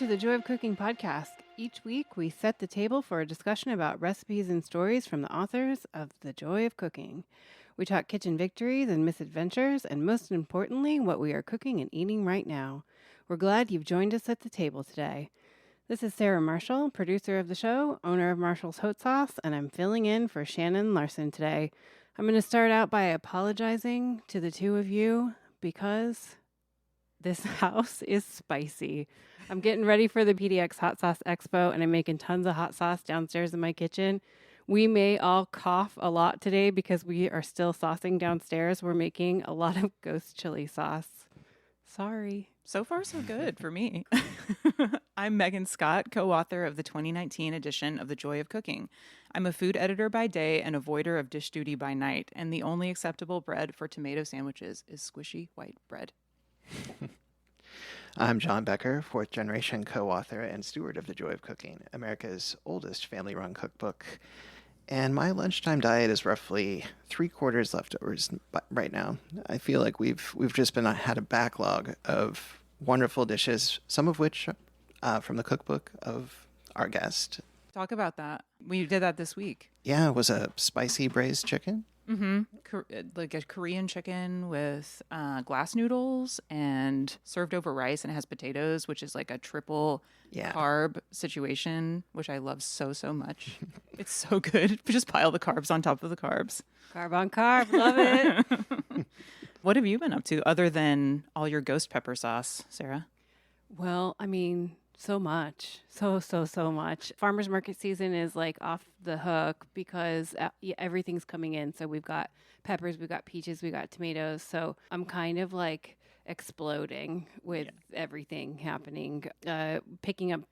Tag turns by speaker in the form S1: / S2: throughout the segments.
S1: to the Joy of Cooking podcast. Each week, we set the table for a discussion about recipes and stories from the authors of The Joy of Cooking. We talk kitchen victories and misadventures, and most importantly, what we are cooking and eating right now. We're glad you've joined us at the table today. This is Sarah Marshall, producer of the show, owner of Marshall's Hot Sauce, and I'm filling in for Shannon Larson today. I'm going to start out by apologizing to the two of you because this house is spicy. I'm getting ready for the PDX Hot Sauce Expo, and I'm making tons of hot sauce downstairs in my kitchen. We may all cough a lot today because we are still saucing downstairs. We're making a lot of ghost chili sauce. Sorry.
S2: So far, so good for me. I'm Megan Scott, co-author of the 2019 edition of The Joy of Cooking. I'm a food editor by day and avoider of dish duty by night, and the only acceptable bread for tomato sandwiches is squishy white bread.
S3: I'm John Becker, fourth generation co-author and steward of The Joy of Cooking, America's oldest family-run cookbook. And my lunchtime diet is roughly 3/4 leftovers right now. I feel like we've just had a backlog of wonderful dishes, some of which from the cookbook of our guest.
S2: Talk about that. We did that this week.
S3: Yeah, it was a spicy braised chicken.
S2: Like a Korean chicken with glass noodles and served over rice, and it has potatoes, which is like a triple carb situation, which I love so much. It's so good. Just pile the carbs on top of the carbs.
S1: Carb on carb. Love it.
S2: What have you been up to other than all your ghost pepper sauce, Sarah?
S1: Well, I mean, so much. So much. Farmers market season is like off the hook because everything's coming in. So we've got peppers, we've got peaches, we've got tomatoes. So I'm kind of like exploding with everything happening. Picking up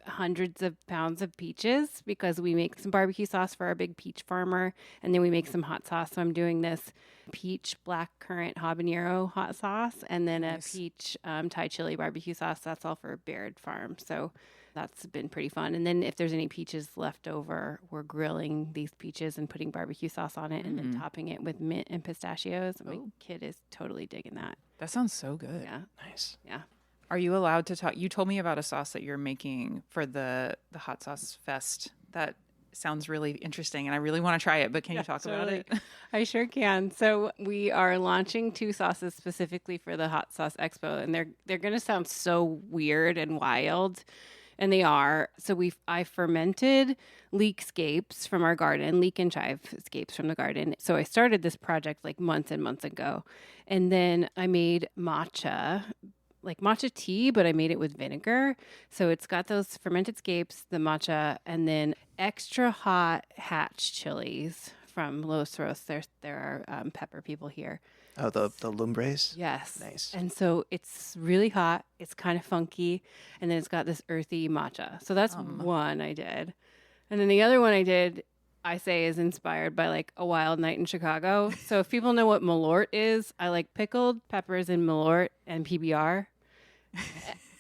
S1: hundreds of pounds of peaches because we make some barbecue sauce for our big peach farmer, and then we make some hot sauce. So I'm doing this peach black currant habanero hot sauce, and then a peach Thai chili barbecue sauce. That's all for Baird Farm. So that's been pretty fun. And then if there's any peaches left over, we're grilling these peaches and putting barbecue sauce on it and then topping it with mint and pistachios. My kid is totally digging that.
S2: That sounds so good.
S1: Yeah.
S3: Nice.
S1: Yeah.
S2: Are you allowed to talk? You told me about a sauce that you're making for the Hot Sauce Fest. That sounds really interesting, and I really want to try it, but can you talk about it?
S1: I sure can. So we are launching 2 sauces specifically for the Hot Sauce Expo, and they're going to sound so weird and wild, and they are. So I fermented leek scapes from our garden, leek and chive scapes from the garden. So I started this project like months and months ago, and then I made matcha, like matcha tea, but I made it with vinegar. So it's got those fermented scapes, the matcha, and then extra hot hatch chilies from Los Ros. There are pepper people here.
S3: Oh, the lumbres?
S1: Yes.
S3: Nice.
S1: And so it's really hot. It's kind of funky. And then it's got this earthy matcha. So that's one I did. And then the other one I say is inspired by like a wild night in Chicago. So if people know what malort is, I like pickled peppers in malort and PBR.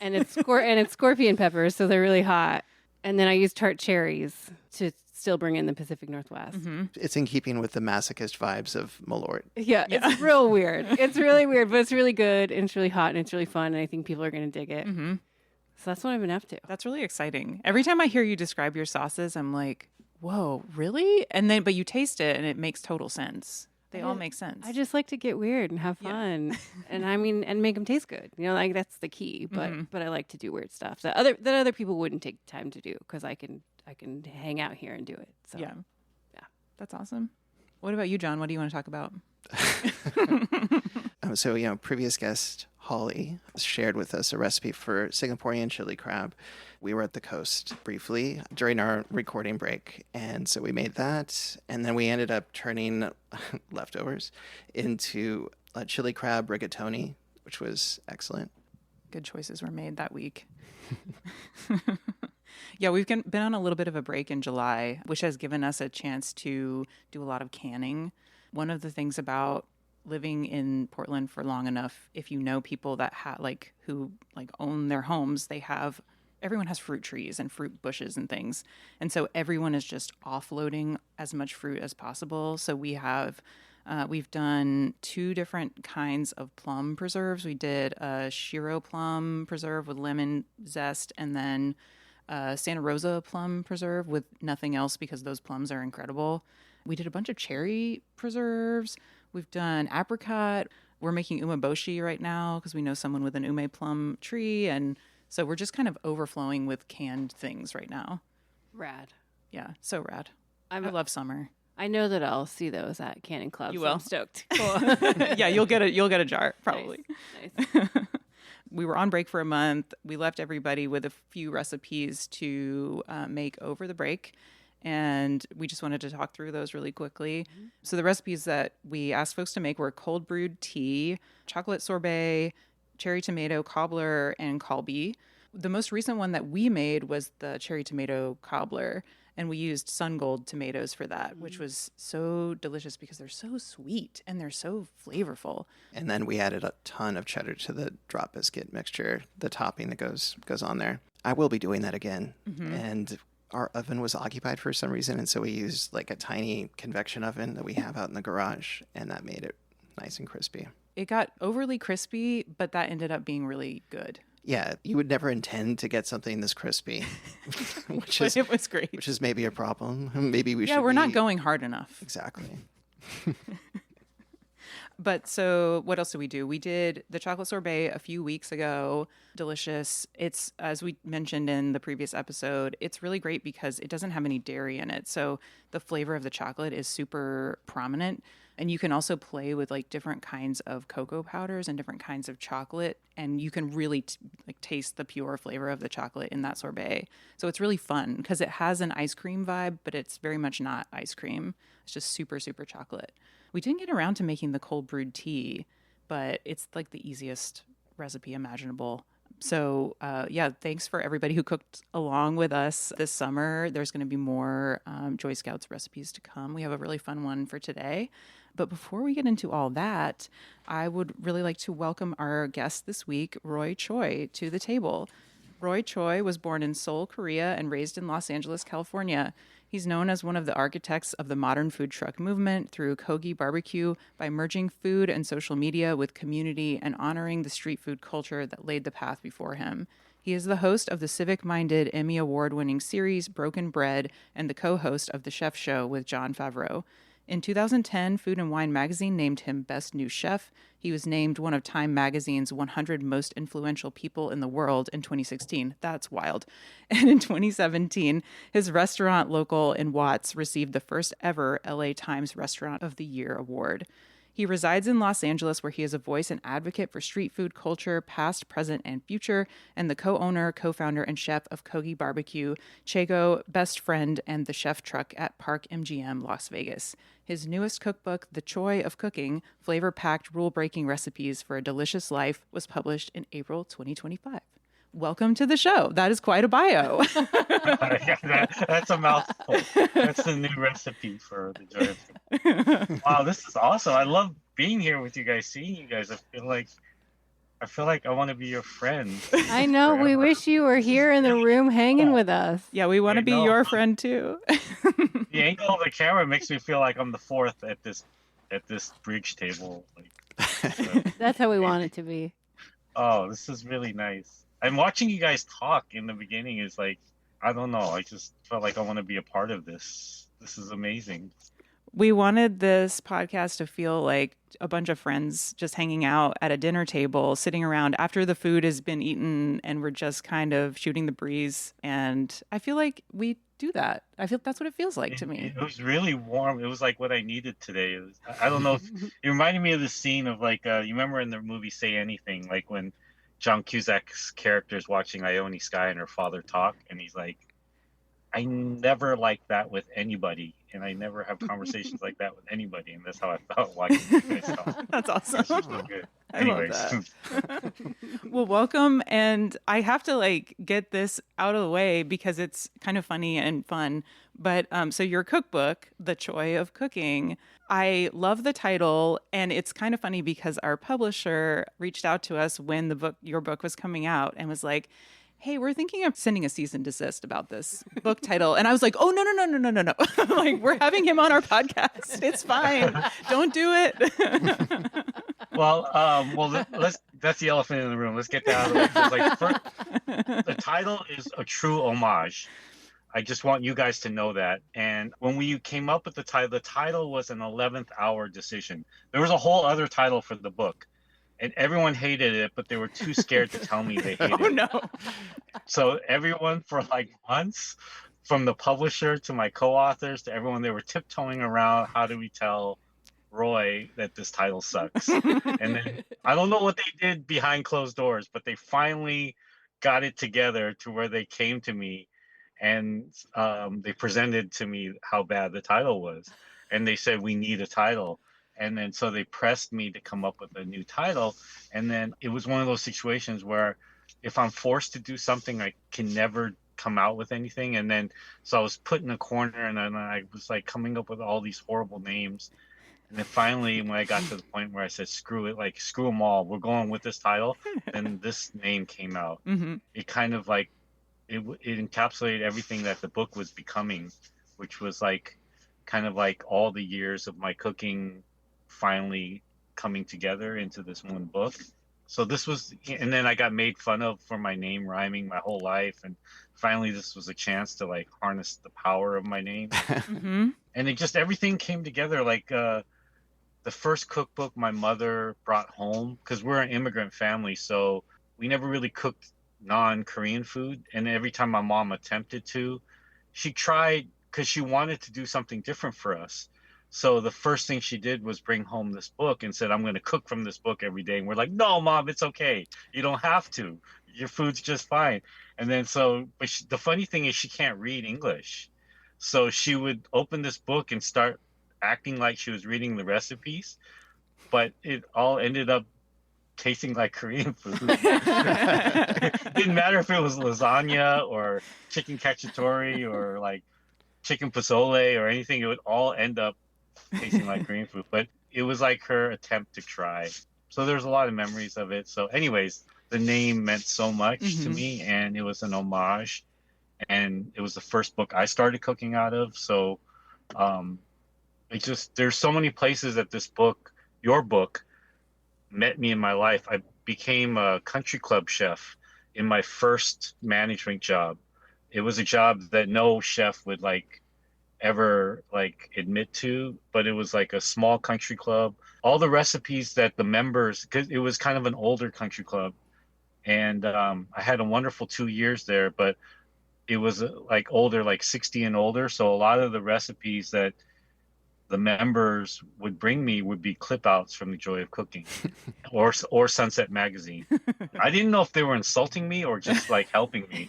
S1: And it's scorpion peppers, so they're really hot. And then I use tart cherries to still bring in the Pacific Northwest.
S3: It's in keeping with the masochist vibes of Malort.
S1: Yeah, it's real weird. It's really weird, but it's really good, and it's really hot, and it's really fun, and I think people are going to dig it. So that's what I've been up to.
S2: That's really exciting. Every time I hear you describe your sauces, I'm like, whoa, really? But you taste it, and it makes total sense. They all make sense.
S1: I just like to get weird and have fun, and make them taste good. You know, like that's the key. But I like to do weird stuff that other people wouldn't take time to do because I can hang out here and do it. So
S2: yeah, that's awesome. What about you, John? What do you want to talk about?
S3: So, previous guest Holly shared with us a recipe for Singaporean Chilli Crab. We were at the coast briefly during our recording break, and so we made that, and then we ended up turning leftovers into a chili crab rigatoni, which was excellent.
S2: Good choices were made that week. Yeah, we've been on a little bit of a break in July, which has given us a chance to do a lot of canning. One of the things about living in Portland for long enough, if you know people that who own their homes, everyone has fruit trees and fruit bushes and things. And so everyone is just offloading as much fruit as possible. So we have We've done 2 different kinds of plum preserves. We did a Shiro plum preserve with lemon zest, and then Santa Rosa plum preserve with nothing else because those plums are incredible. We did a bunch of cherry preserves. We've done apricot. We're making umeboshi right now because we know someone with an ume plum tree. And so we're just kind of overflowing with canned things right now.
S1: Rad.
S2: Yeah, so rad. I
S1: I'm
S2: love summer.
S1: I know that I'll see those at Cannon Club.
S2: You
S1: so
S2: will?
S1: I'm stoked. Cool.
S2: Yeah, you'll get a jar probably.
S1: Nice.
S2: We were on break for a month. We left everybody with a few recipes to make over the break. And we just wanted to talk through those really quickly. Mm-hmm. So the recipes that we asked folks to make were cold brewed tea, chocolate sorbet, cherry tomato cobbler, and kalbi. The most recent one that we made was the cherry tomato cobbler. And we used sun gold tomatoes for that, which was so delicious because they're so sweet and they're so flavorful.
S3: And then we added a ton of cheddar to the drop biscuit mixture, the topping that goes on there. I will be doing that again. Mm-hmm. And our oven was occupied for some reason, and so we used like a tiny convection oven that we have out in the garage, and that made it nice and crispy.
S2: It got overly crispy, but that ended up being really good.
S3: Yeah, you would never intend to get something this crispy,
S2: but it was great.
S3: Which is maybe a problem. Maybe we should.
S2: Yeah, we're not going hard enough.
S3: Exactly.
S2: But so what else did we do? We did the chocolate sorbet a few weeks ago. Delicious. It's, as we mentioned in the previous episode, it's really great because it doesn't have any dairy in it. So the flavor of the chocolate is super prominent. And you can also play with like different kinds of cocoa powders and different kinds of chocolate. And you can really taste the pure flavor of the chocolate in that sorbet. So it's really fun because it has an ice cream vibe, but it's very much not ice cream. It's just super, super chocolate. We didn't get around to making the cold brewed tea, but it's like the easiest recipe imaginable. So yeah, thanks for everybody who cooked along with us this summer. There's going to be more Joy Scouts recipes to come. We have a really fun one for today. But before we get into all that, I would really like to welcome our guest this week, Roy Choi, to the table. Roy Choi was born in Seoul, Korea, and raised in Los Angeles, California. He's known as one of the architects of the modern food truck movement through Kogi Barbecue by merging food and social media with community and honoring the street food culture that laid the path before him. He is the host of the civic-minded Emmy Award-winning series Broken Bread and the co-host of The Chef Show with Jon Favreau. In 2010, Food and Wine magazine named him Best New Chef. He was named one of Time magazine's 100 most influential people in the world in 2016. That's wild. And in 2017, his restaurant local in Watts received the first ever LA Times Restaurant of the Year award. He resides in Los Angeles, where he is a voice and advocate for street food culture, past, present, and future, and the co-owner, co-founder, and chef of Kogi Barbecue, Chago, best friend, and the chef truck at Park MGM Las Vegas. His newest cookbook, The Choi of Cooking, flavor-packed, rule-breaking recipes for a delicious life, was published in April 2025. Welcome to the show. That is quite a bio.
S4: Yeah, that's a mouthful. That's the new recipe for the joy of cooking. Wow, this is awesome. I love being here with you guys, seeing you guys. I feel like I want to be your friend.
S1: I know.
S4: Forever.
S1: We wish you were here in the room hanging with us.
S2: Yeah, we want to be your friend too.
S4: The angle of the camera makes me feel like I'm the fourth at this bridge table.
S1: That's how we want it to be.
S4: Oh, this is really nice. And watching you guys talk in the beginning is like, I don't know. I just felt like I want to be a part of this. This is amazing.
S2: We wanted this podcast to feel like a bunch of friends just hanging out at a dinner table, sitting around after the food has been eaten, and we're just kind of shooting the breeze. And I feel like we do that. I feel that's what it feels like to me.
S4: It was really warm. It was like what I needed today. I don't know if it reminded me of the scene of like, you remember in the movie Say Anything, like when John Cusack's character is watching Ione Skye and her father talk, and he's like, I never like that with anybody, and I never have conversations like that with anybody, and that's how I felt watching you guys talk.
S2: That's awesome.
S4: That's so good.
S2: Anyways. Love that. Well, welcome, and I have to get this out of the way because it's kind of funny and fun. But so your cookbook, The Choi of Cooking, I love the title, and it's kind of funny because our publisher reached out to us when your book was coming out and was like, hey, we're thinking of sending a cease and desist about this book title. And I was like, oh, no. Like, we're having him on our podcast. It's fine. Don't do it.
S4: That's the elephant in the room. Let's get that out of the way. 'Cause, the title is a true homage. I just want you guys to know that. And when we came up with the title was an 11th hour decision. There was a whole other title for the book, and everyone hated it, but they were too scared to tell me they hated it.
S2: No.
S4: So everyone for like months, from the publisher to my co-authors to everyone, they were tiptoeing around, how do we tell Roy that this title sucks? And then I don't know what they did behind closed doors, but they finally got it together to where they came to me and they presented to me how bad the title was. And they said, we need a title. And then so they pressed me to come up with a new title. And then it was one of those situations where if I'm forced to do something, I can never come out with anything. And then so I was put in a corner, and then I was like coming up with all these horrible names. And then finally, when I got to the point where I said, screw it, like screw them all, we're going with this title, then this name came out.
S2: Mm-hmm.
S4: It kind of like, it encapsulated everything that the book was becoming, which was like kind of like all the years of my cooking finally coming together into this one book. So this was, and then I got made fun of for my name rhyming my whole life, and finally this was a chance to like harness the power of my name.
S2: Mm-hmm.
S4: And it just, everything came together. Like the first cookbook my mother brought home, because we're an immigrant family, so we never really cooked non-Korean food. And every time my mom attempted to, she tried, because she wanted to do something different for us. So the first thing she did was bring home this book and said, I'm going to cook from this book every day. And we're like, no, Mom, it's okay. You don't have to. Your food's just fine. And then the funny thing is she can't read English. So she would open this book and start acting like she was reading the recipes. But it all ended up tasting like Korean food. It didn't matter if it was lasagna or chicken cacciatore or like chicken Posole or anything. It would all end up tasting like Korean food. But it was like her attempt to try. So there's a lot of memories of it. So anyways, the name meant so much to me, and it was an homage. And it was the first book I started cooking out of. So there's so many places that this book, your book, met me in my life. I became a country club chef in my first management job. It was a job that no chef would like ever like admit to, but it was like a small country club. All the recipes that the members, because it was kind of an older country club, and I had a wonderful 2 years there, but it was like older, like 60 and older. So a lot of the recipes that the members would bring me would be clip outs from The Joy of Cooking or Sunset Magazine. I didn't know if they were insulting me or just like helping me,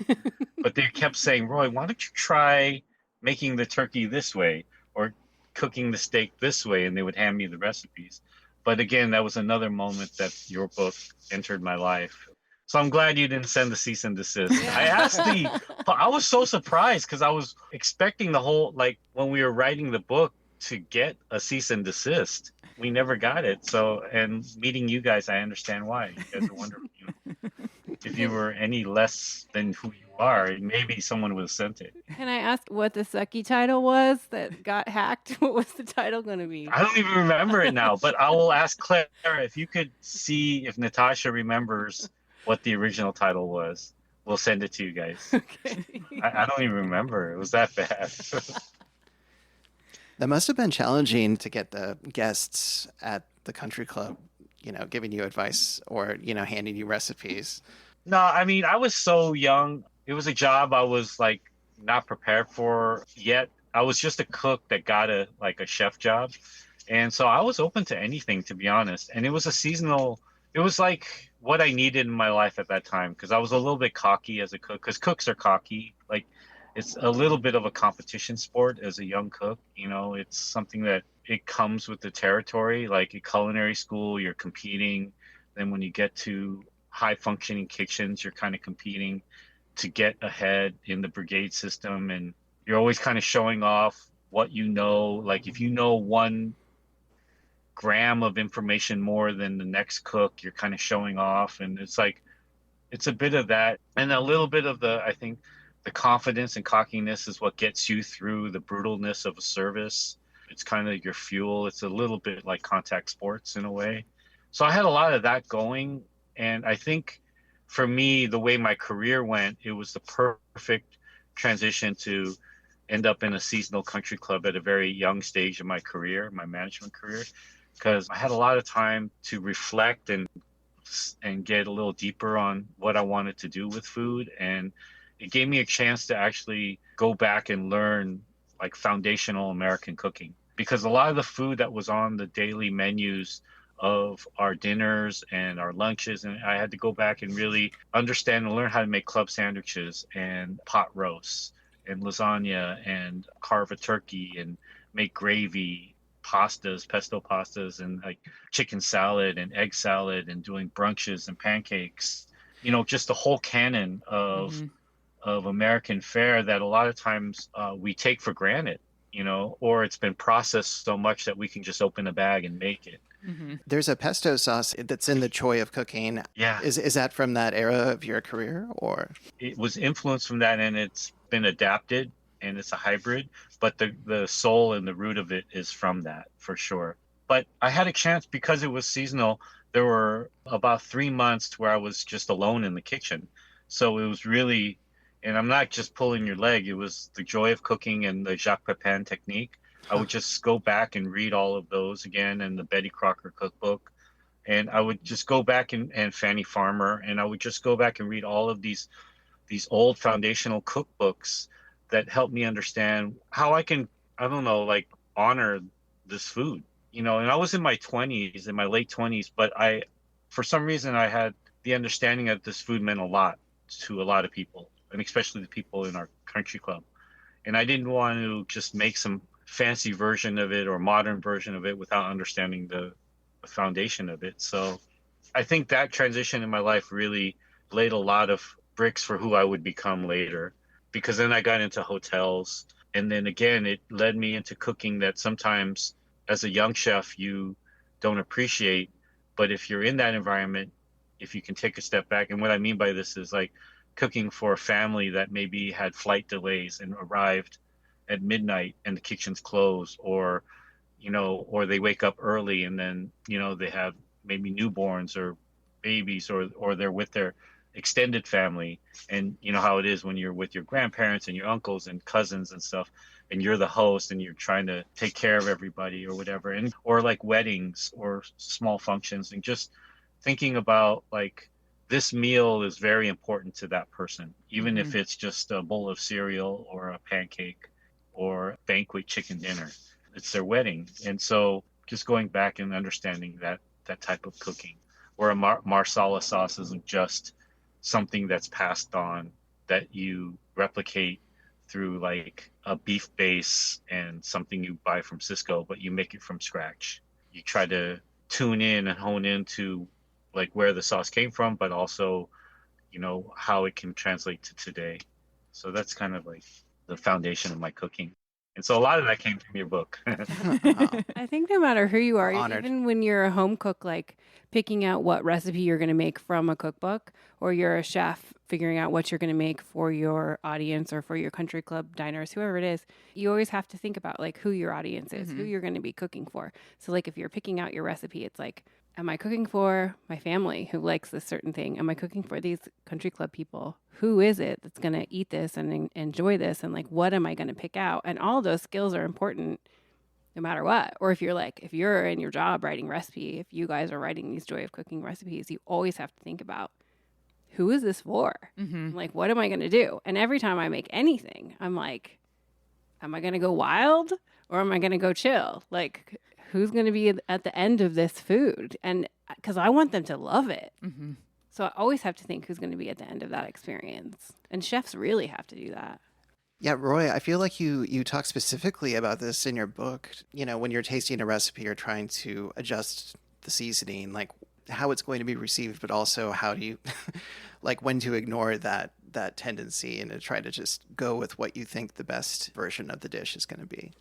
S4: but they kept saying, Roy, why don't you try making the turkey this way or cooking the steak this way? And they would hand me the recipes. But again, that was another moment that your book entered my life. So I'm glad you didn't send the cease and desist. I was so surprised because I was expecting the whole, like when we were writing the book, to get a cease and desist. We never got it. So, and meeting you guys, I understand why. You guys are wonderful. If you were any less than who you are, maybe someone would have sent it.
S1: Can I ask what the sucky title was that got hacked? What was the title going to be?
S4: I don't even remember it now, but I will ask Claire if you could see if Natasha remembers what the original title was. We'll send it to you guys.
S1: Okay.
S4: I don't even remember. It was that bad.
S3: That must have been challenging to get the guests at the country club, giving you advice or, handing you recipes.
S4: No, I mean, I was so young. It was a job I was like not prepared for yet. I was just a cook that got a chef job. And so I was open to anything, to be honest. And it was it was like what I needed in my life at that time, because I was a little bit cocky as a cook, because cooks are cocky. Like, it's a little bit of a competition sport as a young cook. It's something that it comes with the territory. Like at culinary school, you're competing. Then when you get to high functioning kitchens, you're kind of competing to get ahead in the brigade system. And you're always kind of showing off what you know. Like if you know 1 gram of information more than the next cook, you're kind of showing off. And it's like it's a bit of that, and a little bit of I think the confidence and cockiness is what gets you through the brutalness of a service. It's kind of your fuel. It's a little bit like contact sports in a way. So I had a lot of that going, and I think for me, the way my career went, it was the perfect transition to end up in a seasonal country club at a very young stage of my career, my management career, because I had a lot of time to reflect and get a little deeper on what I wanted to do with food. And it gave me a chance to actually go back and learn like foundational American cooking. Because a lot of the food that was on the daily menus of our dinners and our lunches, and I had to go back and really understand and learn how to make club sandwiches and pot roasts and lasagna and carve a turkey and make gravy, pastas, pesto pastas, and like chicken salad and egg salad, and doing brunches and pancakes. Just the whole canon of American fare that a lot of times we take for granted, or it's been processed so much that we can just open a bag and make it.
S3: There's a pesto sauce that's in the Choi of cooking.
S4: Yeah,
S3: Is that from that era of your career, or?
S4: it was influenced from that, and it's been adapted, and it's a hybrid, but the soul and the root of it is from that for sure. But I had a chance because it was seasonal. There were about 3 months where I was just alone in the kitchen. So it was really, and I'm not just pulling your leg, it was the joy of cooking and the Japchae technique. I would just go back and read all of those again, and the Betty Crocker cookbook. And I would just go back and Fanny Farmer, and I would just go back and read all of these old foundational cookbooks that help me understand how I can, I don't know, like honor this food, And I was in my 20s, in my late 20s, but for some reason, I had the understanding that this food meant a lot to a lot of people, and especially the people in our country club. And I didn't want to just make some fancy version of it or modern version of it without understanding the foundation of it. So I think that transition in my life really laid a lot of bricks for who I would become later, because then I got into hotels, and then again it led me into cooking that sometimes as a young chef you don't appreciate, but if you're in that environment, if you can take a step back, and what I mean by this is like cooking for a family that maybe had flight delays and arrived at midnight and the kitchen's closed, or or they wake up early and then they have maybe newborns or babies, or they're with their extended family, and how it is when you're with your grandparents and your uncles and cousins and stuff, and you're the host and you're trying to take care of everybody or whatever, and or like weddings or small functions, and just thinking about like this meal is very important to that person, even if it's just a bowl of cereal or a pancake or a banquet chicken dinner. It's their wedding. And so just going back and understanding that type of cooking, or a marsala sauce isn't just something that's passed on that you replicate through like a beef base and something you buy from Cisco, but you make it from scratch. You try to tune in and hone into like where the sauce came from, but also, how it can translate to today. So that's kind of like the foundation of my cooking. And so a lot of that came from your book.
S1: I think no matter who you are,
S3: Honored.
S1: even when you're a home cook, like picking out what recipe you're going to make from a cookbook, or you're a chef figuring out what you're going to make for your audience or for your country club diners, whoever it is, you always have to think about like who your audience is, who you're going to be cooking for. So like if you're picking out your recipe, it's like, am I cooking for my family who likes this certain thing? Am I cooking for these country club people? Who is it that's going to eat this and enjoy this? And like, what am I going to pick out? And all those skills are important no matter what. Or if you're in your job writing recipe, if you guys are writing these Joy of Cooking recipes, you always have to think about, who is this for? Like, what am I going to do? And every time I make anything, I'm like, am I going to go wild or am I going to go chill? Like, who's going to be at the end of this food? And because I want them to love it. So I always have to think who's going to be at the end of that experience. And chefs really have to do that.
S3: Yeah, Roy, I feel like you talk specifically about this in your book. When you're tasting a recipe, you're trying to adjust the seasoning, like how it's going to be received, but also how do you, like when to ignore that tendency and to try to just go with what you think the best version of the dish is going to be.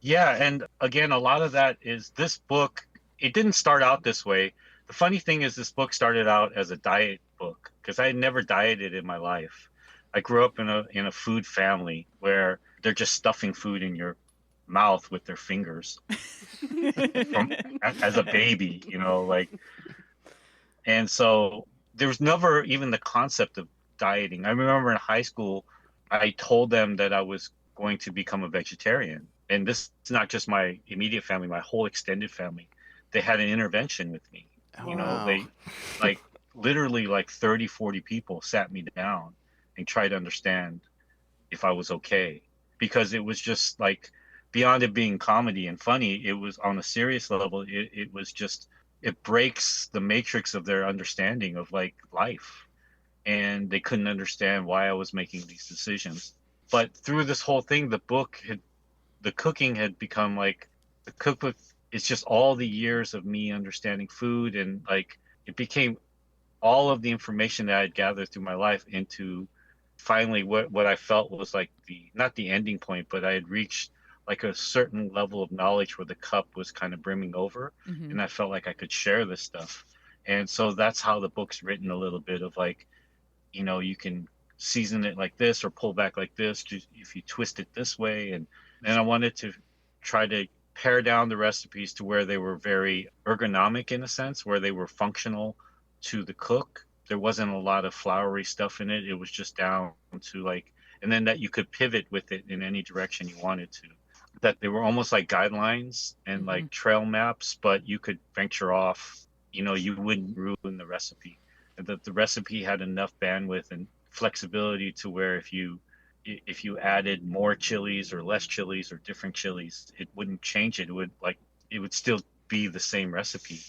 S4: Yeah, and again, a lot of that is this book. It didn't start out this way. The funny thing is this book started out as a diet book because I had never dieted in my life. I grew up in a food family where they're just stuffing food in your mouth with their fingers from as a baby, like, and so there was never even the concept of dieting. I remember in high school, I told them that I was going to become a vegetarian. And this is not just my immediate family, my whole extended family. They had an intervention with me.
S3: Oh, wow.
S4: They like literally like 30, 40 people sat me down and tried to understand if I was okay. Because it was just like beyond it being comedy and funny, it was on a serious level, it was just it breaks the matrix of their understanding of like life. And they couldn't understand why I was making these decisions. But through this whole thing, the cooking had become like the cookbook is just all the years of me understanding food, and like it became all of the information that I'd gathered through my life into finally what I felt was like the not the ending point, but I had reached like a certain level of knowledge where the cup was kind of brimming over,
S2: Mm-hmm.
S4: and I felt like I could share this stuff. And so that's how the book's written a little bit of like, you can season it like this or pull back like this if you twist it this way. And I wanted to try to pare down the recipes to where they were very ergonomic in a sense, where they were functional to the cook. There wasn't a lot of flowery stuff in it. It was just down to like, and then that you could pivot with it in any direction you wanted to. That they were almost like guidelines and
S2: Mm-hmm.
S4: like trail maps, but you could venture off, you wouldn't ruin the recipe. And that the recipe had enough bandwidth and flexibility to where if you added more chilies or less chilies or different chilies, it wouldn't change it. It would still be the same recipe,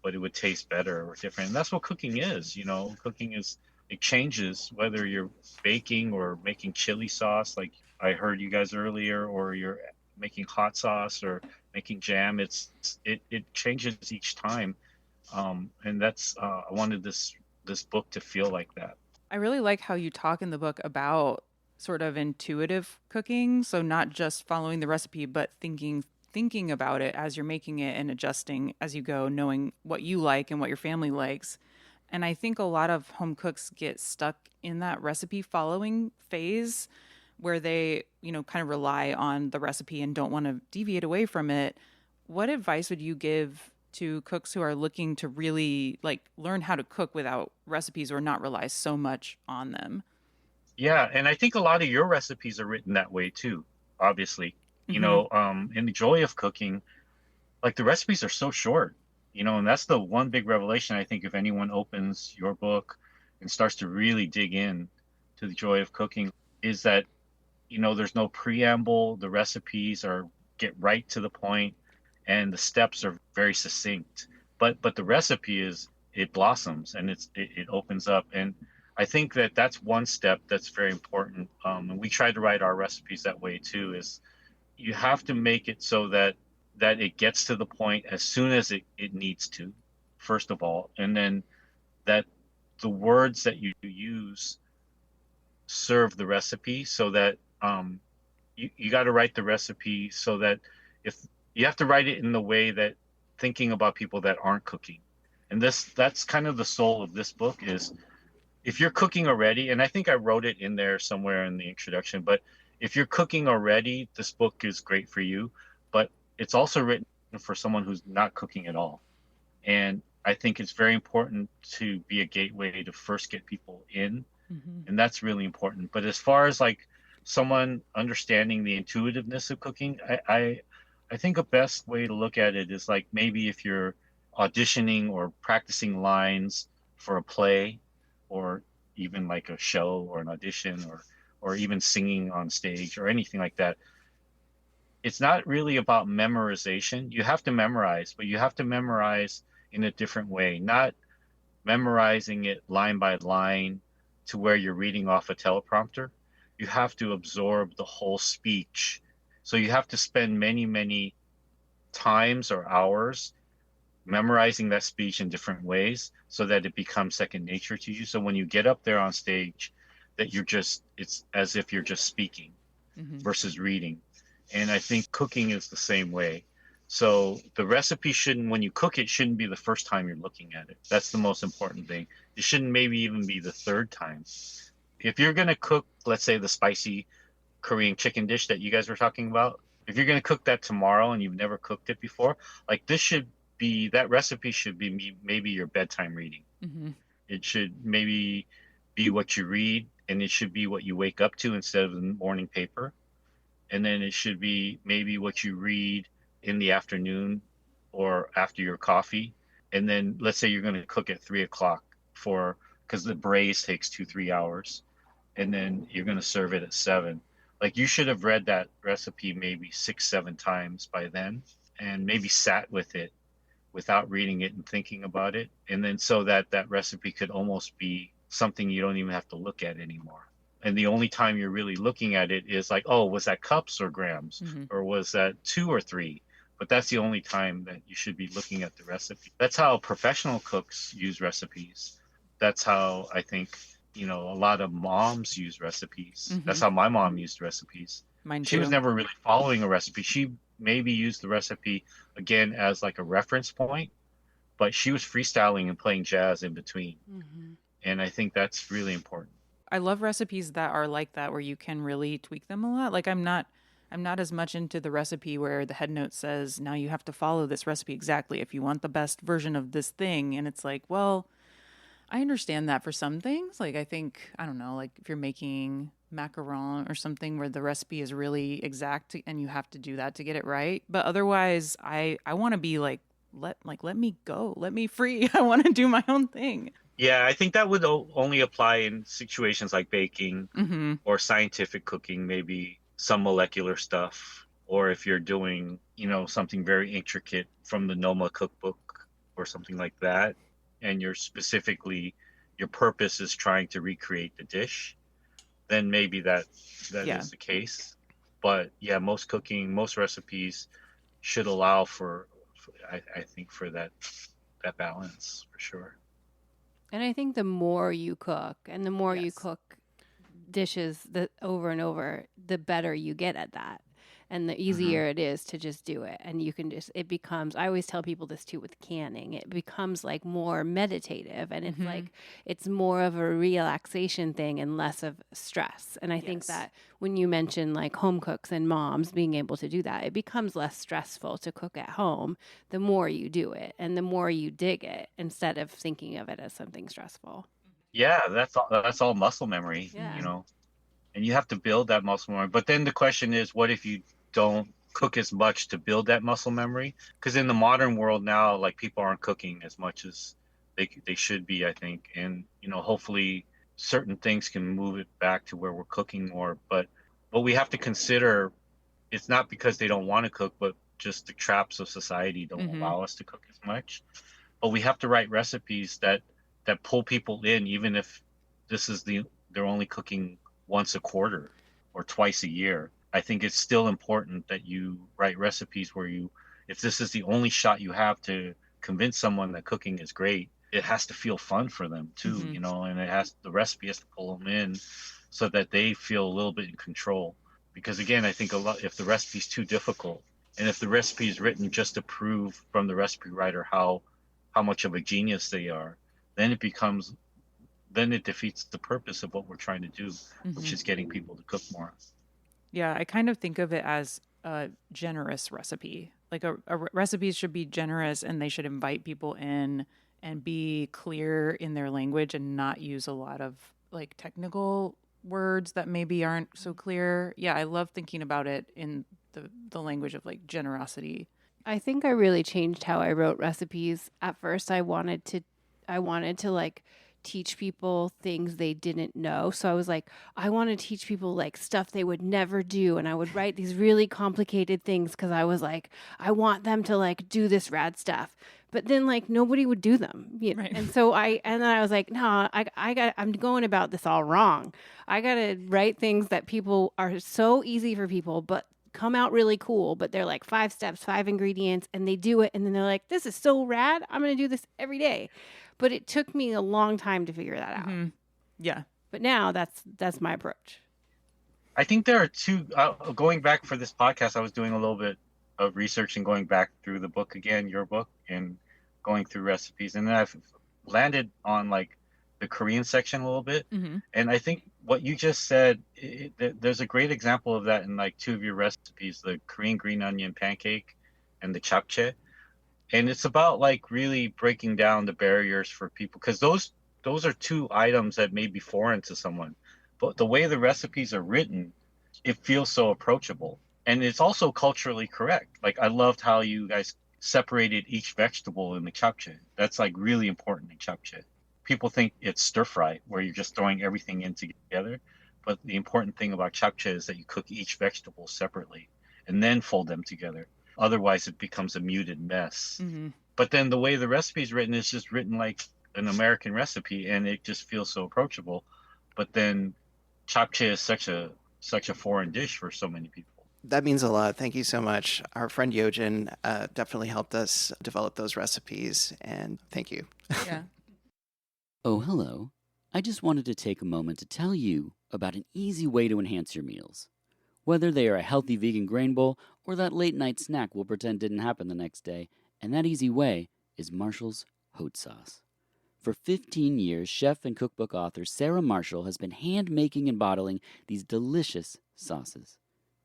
S4: but it would taste better or different. And that's what cooking is. Cooking is it changes whether you're baking or making chili sauce, like I heard you guys earlier, or you're making hot sauce or making jam. It changes each time, and that's I wanted this book to feel like that.
S2: I really like how you talk in the book about sort of intuitive cooking, so not just following the recipe but thinking about it as you're making it and adjusting as you go, knowing what you like and what your family likes. And I think a lot of home cooks get stuck in that recipe following phase where they, kind of rely on the recipe and don't want to deviate away from it. What advice would you give to cooks who are looking to really like learn how to cook without recipes or not rely so much on them?
S4: Yeah, and I think a lot of your recipes are written that way too, obviously.
S2: Mm-hmm.
S4: In the joy of cooking, like the recipes are so short, and that's the one big revelation I think if anyone opens your book and starts to really dig in to the joy of cooking is that, there's no preamble, the recipes are get right to the point and the steps are very succinct. But the recipe it blossoms and it opens up. And I think that that's one step that's very important. And we try to write our recipes that way too, is you have to make it so that it gets to the point as soon as it needs to, first of all, and then that the words that you use serve the recipe so that you got to write the recipe so that if you have to write it in the way that thinking about people that aren't cooking. And that's kind of the soul of this book is if you're cooking already, and I think I wrote it in there somewhere in the introduction, but if you're cooking already, this book is great for you, but it's also written for someone who's not cooking at all. And I think it's very important to be a gateway to first get people in,
S2: Mm-hmm.
S4: and that's really important. But as far as like someone understanding the intuitiveness of cooking, I think a best way to look at it is like maybe if you're auditioning or practicing lines for a play or even like a show or an audition or even singing on stage or anything like that. It's not really about memorization. You have to memorize, but you have to memorize in a different way, not memorizing it line by line to where you're reading off a teleprompter. You have to absorb the whole speech. So you have to spend many, many times or hours memorizing that speech in different ways so that it becomes second nature to you. So when you get up there on stage, that it's as if you're just speaking
S2: Mm-hmm.
S4: versus reading. And I think cooking is the same way. So the recipe shouldn't, when you cook it, shouldn't be the first time you're looking at it. That's the most important thing. It shouldn't maybe even be the third time. If you're going to cook, let's say the spicy Korean chicken dish that you guys were talking about, if you're going to cook that tomorrow and you've never cooked it before, like this should be, that recipe should be maybe your bedtime reading.
S2: Mm-hmm.
S4: It should maybe be what you read, and it should be what you wake up to instead of the morning paper. And then it should be maybe what you read in the afternoon or after your coffee. And then let's say you're going to cook at 3 o'clock because the braise takes 2-3 hours. And then you're going to serve it at 7. Like you should have read that recipe maybe 6-7 times by then, and maybe sat with it without reading it and thinking about it. And then so that that recipe could almost be something you don't even have to look at anymore. And the only time you're really looking at it is like, oh, was that cups or grams?
S2: Mm-hmm.
S4: Or was that 2 or 3? But that's the only time that you should be looking at the recipe. That's how professional cooks use recipes. That's how I think, a lot of moms use recipes.
S2: Mm-hmm.
S4: That's how my mom used recipes.
S2: Mine too.
S4: She was never really following a recipe. She maybe used the recipe again as like a reference point, but she was freestyling and playing jazz in between.
S1: Mm-hmm.
S4: And I think that's really important.
S2: I love recipes that are like that, where you can really tweak them a lot. Like I'm not as much into the recipe where the head note says, now you have to follow this recipe exactly if you want the best version of this thing. And it's like, well, I understand that for some things. Like I think, I don't know, like if you're making macaron or something where the recipe is really exact and you have to do that to get it right. But otherwise, I want to be like, let me go, let me free. I want to do my own thing.
S4: Yeah, I think that would only apply in situations like baking
S2: Mm-hmm.
S4: or scientific cooking, maybe some molecular stuff, or if you're doing, something very intricate from the Noma cookbook or something like that, and your purpose is trying to recreate the dish, then maybe that
S2: Yeah.
S4: is the case. But yeah, most recipes should allow for I think for that balance for sure.
S1: And I think the more you cook and the more you
S2: Yes.
S1: cook dishes that over and over, the better you get at that. And the easier it is to just do it. And you can it becomes, I always tell people this too with canning, it becomes like more meditative, and it's
S2: Mhm.
S1: like, it's more of a relaxation thing and less of stress. And I think
S2: Yes.
S1: that when you mention like home cooks and moms being able to do that, it becomes less stressful to cook at home the more you do it and the more you dig it instead of thinking of it as something stressful.
S4: Yeah, that's all muscle memory,
S1: Yeah.
S4: And you have to build that muscle memory. But then the question is, what if you don't cook as much to build that muscle memory? Because in the modern world now, like people aren't cooking as much as they should be, I think. And hopefully certain things can move it back to where we're cooking more. But we have to consider, it's not because they don't want to cook, but just the traps of society don't
S2: Mhm.
S4: allow us to cook as much. But we have to write recipes that pull people in, even if this is they're only cooking once a quarter or twice a year. I think it's still important that you write recipes where if this is the only shot you have to convince someone that cooking is great, it has to feel fun for them too,
S2: Mhm.
S4: and the recipe has to pull them in so that they feel a little bit in control. Because again, I think if the recipe's too difficult, and if the recipe is written just to prove from the recipe writer how much of a genius they are, then it defeats the purpose of what we're trying to do, which
S2: Mhm.
S4: is getting people to cook more.
S2: Yeah, I kind of think of it as a generous recipe. Like recipes should be generous, and they should invite people in and be clear in their language and not use a lot of like technical words that maybe aren't so clear. Yeah, I love thinking about it in the language of like generosity.
S1: I think I really changed how I wrote recipes. At first I wanted to like teach people things they didn't know. So I was like, I want to teach people like stuff they would never do, and I would write these really complicated things cuz I was like, I want them to like do this rad stuff. But then like nobody would do them.
S2: Right.
S1: And so then I was like, no, I'm going about this all wrong. I got to write things that people are so easy for people but come out really cool, but they're like 5 steps, 5 ingredients, and they do it, and then they're like, this is so rad, I'm going to do this every day. But it took me a long time to figure that out.
S2: Mm-hmm. Yeah.
S1: But now that's my approach.
S4: I think there are two, going back for this podcast, I was doing a little bit of research and going back through the book again, your book, and going through recipes. And then I've landed on like the Korean section a little bit.
S2: Mm-hmm.
S4: And I think what you just said, there's a great example of that in like two of your recipes, the Korean green onion pancake and the japchae. And it's about like really breaking down the barriers for people because those are two items that may be foreign to someone. But the way the recipes are written, it feels so approachable. And it's also culturally correct. Like I loved how you guys separated each vegetable in the japchae. That's like really important in japchae. People think it's stir fry where you're just throwing everything in together. But the important thing about japchae is that you cook each vegetable separately and then fold them together. Otherwise, it becomes a muted mess.
S2: Mm-hmm.
S4: But then the way the recipe is written is just written like an American recipe, and it just feels so approachable. But then japchae is such a foreign dish for so many people.
S3: That means a lot. Thank you so much. Our friend Yojin definitely helped us develop those recipes, and thank you.
S2: Yeah.
S5: Oh, hello. I just wanted to take a moment to tell you about an easy way to enhance your meals. Whether they are a healthy vegan grain bowl or that late night snack we'll pretend didn't happen the next day, and that easy way is Marshall's Hot Sauce. For 15 years, chef and cookbook author Sarah Marshall has been hand-making and bottling these delicious sauces.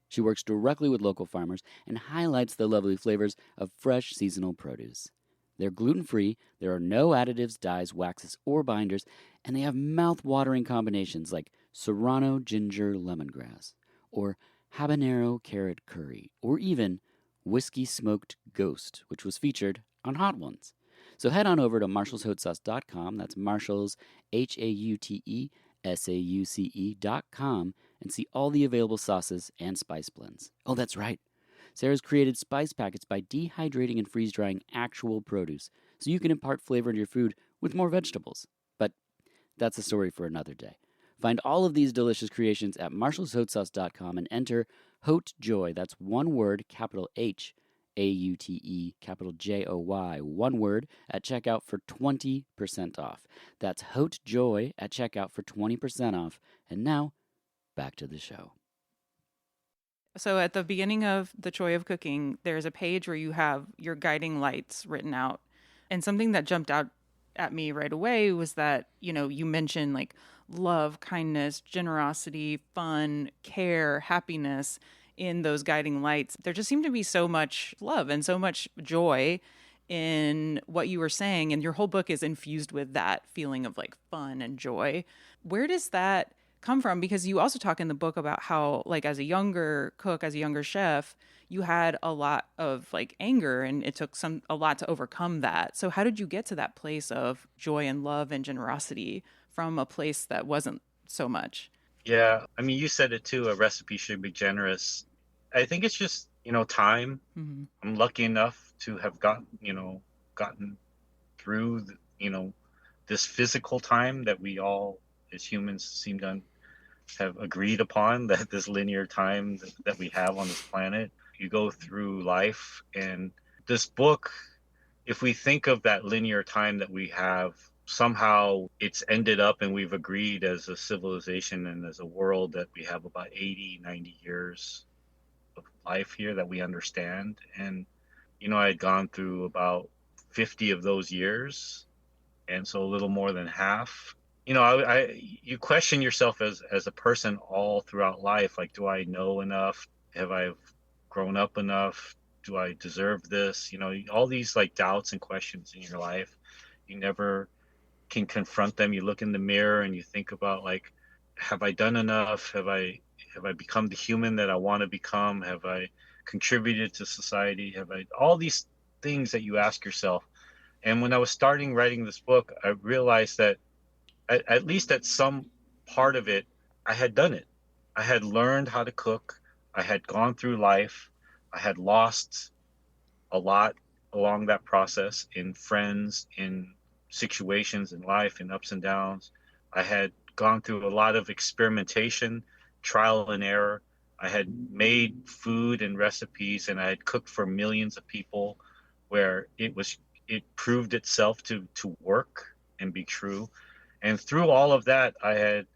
S5: She works directly with local farmers and highlights the lovely flavors of fresh seasonal produce. They're gluten-free, there are no additives, dyes, waxes, or binders, and they have mouth-watering combinations like serrano ginger lemongrass, or habanero carrot curry, or even whiskey smoked ghost, which was featured on Hot Ones. So head on over to marshallshotsauce.com, that's Marshall's, HAUTESAUCE.com, and see all the available sauces and spice blends. Oh, that's right. Sarah's created spice packets by dehydrating and freeze-drying actual produce, so you can impart flavor to your food with more vegetables. But that's a story for another day. Find all of these delicious creations at marshallshotsauce.com and enter HOTJOY, that's one word, capital H, AUTE, capital JOY, one word, at checkout for 20% off. That's HOTJOY at checkout for 20% off. And now, back to the show.
S2: So at the beginning of The Choi of Cooking, there's a page where you have your guiding lights written out. And something that jumped out at me right away was that, you mentioned like love, kindness, generosity, fun, care, happiness in those guiding lights. There just seemed to be so much love and so much joy in what you were saying. And your whole book is infused with that feeling of like fun and joy. Where does that come from? Because you also talk in the book about how, like, as a younger cook, as a younger chef, you had a lot of like anger and it took a lot to overcome that. So how did you get to that place of joy and love and generosity from a place that wasn't so much?
S4: Yeah, I mean, you said it too. A recipe should be generous. I think it's just, time.
S2: Mm-hmm.
S4: I'm lucky enough to have gotten through, this physical time that we all as humans seem to have agreed upon, that this linear time that we have on this planet. You go through life, and this book, if we think of that linear time that we have, somehow it's ended up and we've agreed as a civilization and as a world that we have about 80, 90 years of life here that we understand. And, I had gone through about 50 of those years, and so a little more than half. You question yourself as a person all throughout life. Like, do I know enough? Have I grown up enough? Do I deserve this? All these like doubts and questions in your life. You never can confront them. You look in the mirror and you think about like, have I done enough? Have I become the human that I want to become? Have I contributed to society? Have I all these things that you ask yourself? And when I was starting writing this book, I realized that at least at some part of it, I had done it. I had learned how to cook. I had gone through life. I had lost a lot along that process in friends, in situations in life, in ups and downs. I had gone through a lot of experimentation, trial and error. I had made food and recipes, and I had cooked for millions of people where it proved itself to work and be true. And through all of that, I had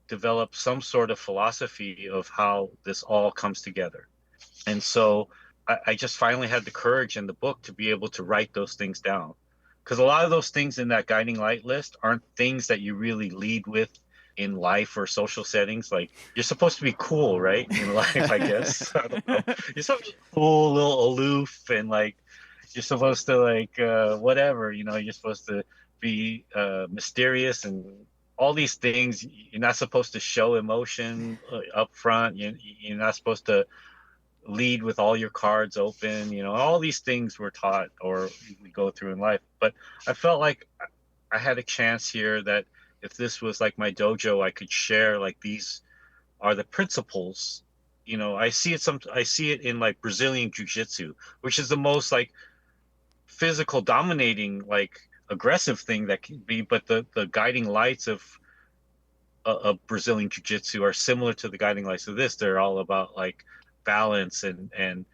S4: developed some sort of philosophy of how this all comes together. And so I just finally had the courage in the book to be able to write those things down. Because a lot of those things in that guiding light list aren't things that you really lead with in life or social settings. Like, you're supposed to be cool, right? In life, I guess. I don't know. You're supposed to be cool, a little aloof, and like, you're supposed to like whatever, you're supposed to be mysterious and all these things. You're not supposed to show emotion up front. You're not supposed to lead with all your cards open. All these things we're taught or we go through in life. But I felt like I had a chance here that if this was like my dojo, I could share like these are the principles. I see it in like Brazilian jiu-jitsu, which is the most like physical dominating, like aggressive thing that can be, but the guiding lights of Brazilian jiu-jitsu are similar to the guiding lights of this. They're all about like balance and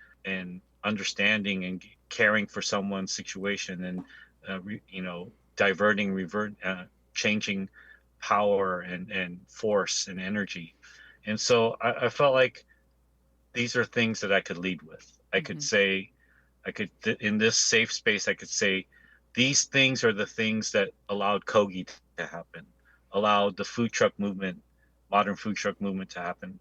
S4: understanding and caring for someone's situation and diverting, changing power and force and energy. And so I felt like these are things that I could lead with. I could say, in this safe space, I could say, these things are the things that allowed Kogi to happen, allowed the food truck movement, modern food truck movement to happen,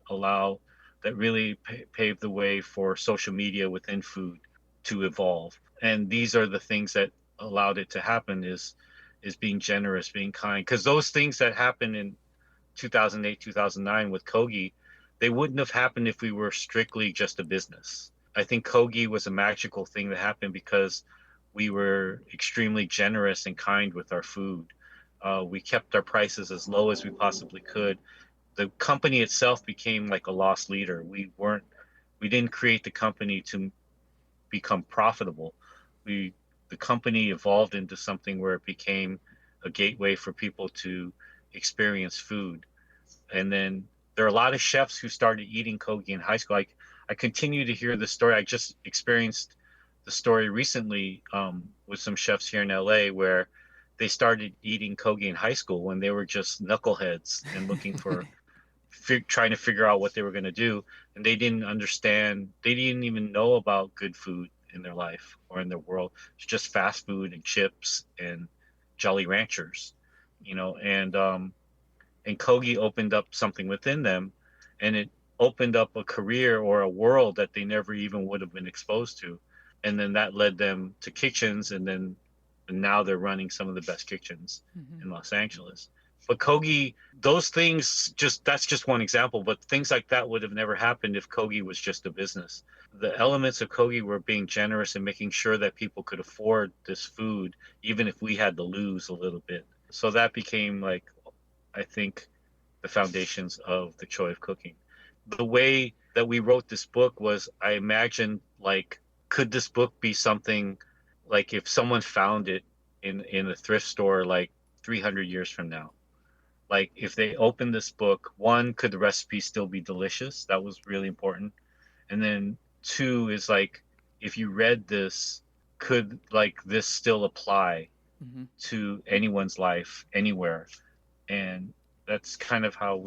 S4: that really paved the way for social media within food to evolve. And these are the things that allowed it to happen is being generous, being kind. Because those things that happened in 2008, 2009 with Kogi, they wouldn't have happened if we were strictly just a business. I think Kogi was a magical thing that happened because we were extremely generous and kind with our food. We kept our prices as low as we possibly could. The company itself became like a lost leader. We didn't create the company to become profitable. The company evolved into something where it became a gateway for people to experience food. And then there are a lot of chefs who started eating Kogi in high school. I continue to hear the story. I just experienced the story recently with some chefs here in LA where they started eating Kogi in high school when they were just knuckleheads and looking for trying to figure out what they were going to do, and they didn't understand. They didn't even know about good food in their life or in their world. It's just fast food and chips and Jolly Ranchers, and Kogi opened up something within them, and it opened up a career or a world that they never even would have been exposed to. And then that led them to kitchens, and now they're running some of the best kitchens in Los Angeles. But Kogi, those things, that's just one example, but things like that would have never happened if Kogi was just a business. The elements of Kogi were being generous and making sure that people could afford this food, even if we had to lose a little bit. So that became like, I think, the foundations of the Choi of cooking. The way that we wrote this book was, I imagined like, could this book be something like if someone found it in a thrift store like 300 years from now? Like if they opened this book, one, could the recipe still be delicious? That was really important. And then two is like, if you read this, could like this still apply to anyone's life anywhere? And that's kind of how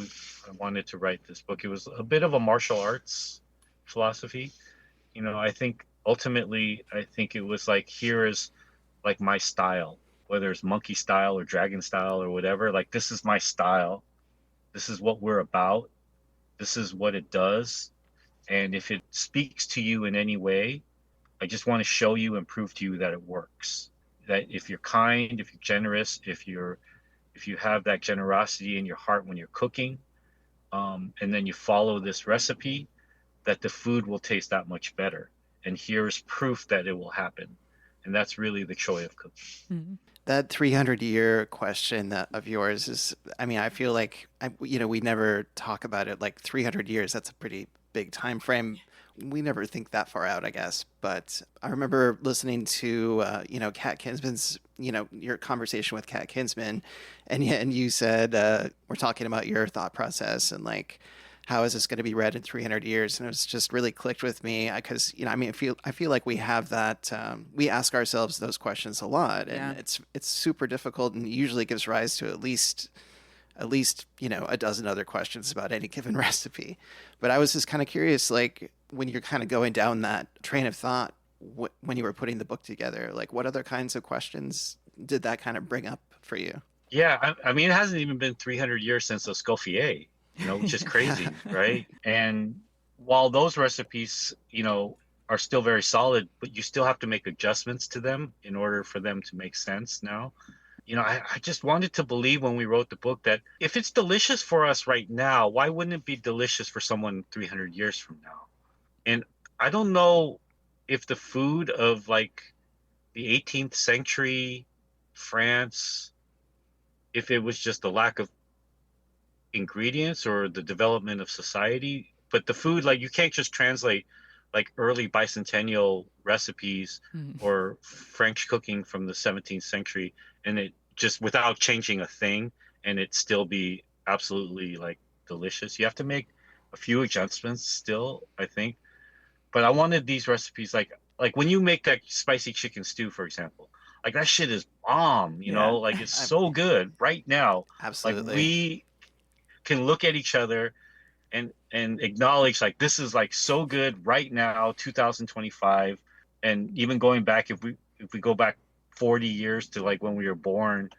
S4: I wanted to write this book. It was a bit of a martial arts philosophy. I think ultimately, it was like, here is like my style, whether it's monkey style or dragon style or whatever. Like, this is my style. This is what we're about. This is what it does. And if it speaks to you in any way, I just want to show you and prove to you that it works. That if you're kind, if you're generous, if you have that generosity in your heart when you're cooking, and then you follow this recipe, that the food will taste that much better. And here's proof that it will happen. And that's really the Choi of cooking.
S3: That 300-year question of yours is, I feel like, we never talk about it like 300 years. That's a pretty big time frame. We never think that far out, I guess. But I remember listening to, Kat Kinsman's, your conversation with Kat Kinsman. And you said, we're talking about your thought process and like, how is this going to be read in 300 years? And it was just really clicked with me because, I feel like we have that, we ask ourselves those questions a lot, and it's super difficult and usually gives rise to at least at least, a dozen other questions about any given recipe. But I was just kind of curious, like, when you're kind of going down that train of thought, when you were putting the book together, like, what other kinds of questions did that kind of bring up for you?
S4: Yeah, I mean, it hasn't even been 300 years since the Escoffier, which is crazy, right? And while those recipes, are still very solid, but you still have to make adjustments to them in order for them to make sense now. I just wanted to believe when we wrote the book that if it's delicious for us right now, why wouldn't it be delicious for someone 300 years from now? And I don't know if the food of like the 18th century France, if it was just the lack of ingredients or the development of society, but the food, like, you can't just translate like early bicentennial recipes or French cooking from the 17th century and it just without changing a thing and it still be absolutely like delicious. You have to make a few adjustments still, I think. But I wanted these recipes like when you make that spicy chicken stew, for example, like that shit is bomb, like it's so good right now.
S3: Absolutely.
S4: Like we can look at each other and acknowledge like this is like so good right now, 2025, and even going back if we go back 40 years to like when we were born,